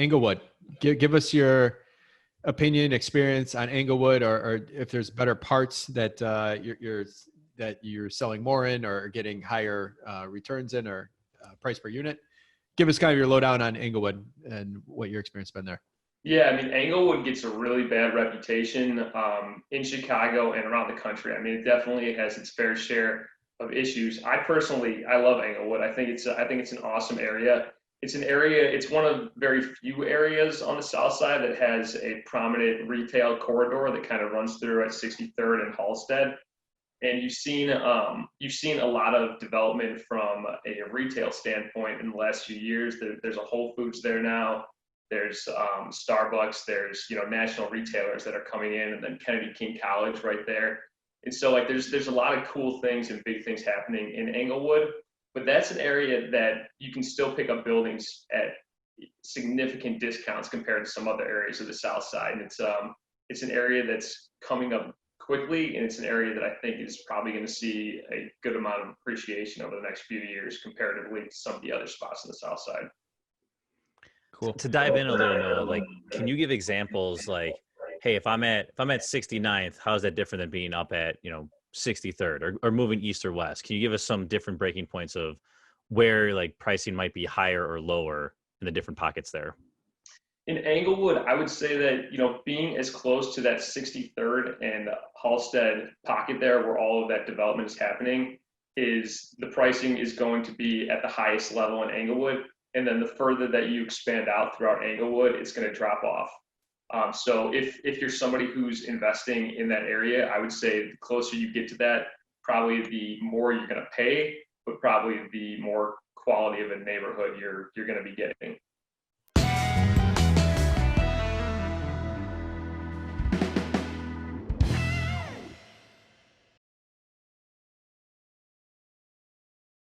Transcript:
Englewood. Give us your opinion, experience on Englewood, or if there's better parts that you're selling more in, or getting higher returns in, or price per unit. Give us kind of your lowdown on Englewood and what your experience has been there. Yeah, I mean, Englewood gets a really bad reputation in Chicago and around the country. I mean, it definitely has its fair share of issues. I love Englewood. I think it's an awesome area. It's one of very few areas on the south side that has a prominent retail corridor that kind of runs through at 63rd and Halsted. And you've seen a lot of development from a retail standpoint in the last few years. There's a Whole Foods there now. There's Starbucks. There's national retailers that are coming in, and then Kennedy King College right there. And so like there's a lot of cool things and big things happening in Englewood, but that's an area that you can still pick up buildings at significant discounts compared to some other areas of the south side. And it's an area that's coming up quickly, and it's an area that I think is probably going to see a good amount of appreciation over the next few years comparatively to some of the other spots on the south side. Cool. To dive in a little, Noah, like, can you give examples like, hey, if I'm at 69th, how is that different than being up at 63rd or moving east or west? Can you give us some different breaking points of where like pricing might be higher or lower in the different pockets there? In Englewood, I would say that, being as close to that 63rd and Halsted pocket there where all of that development is happening, is the pricing is going to be at the highest level in Englewood. And then the further that you expand out throughout Englewood, it's going to drop off. So if you're somebody who's investing in that area, I would say the closer you get to that, probably the more you're going to pay, but probably the more quality of a neighborhood you're going to be getting.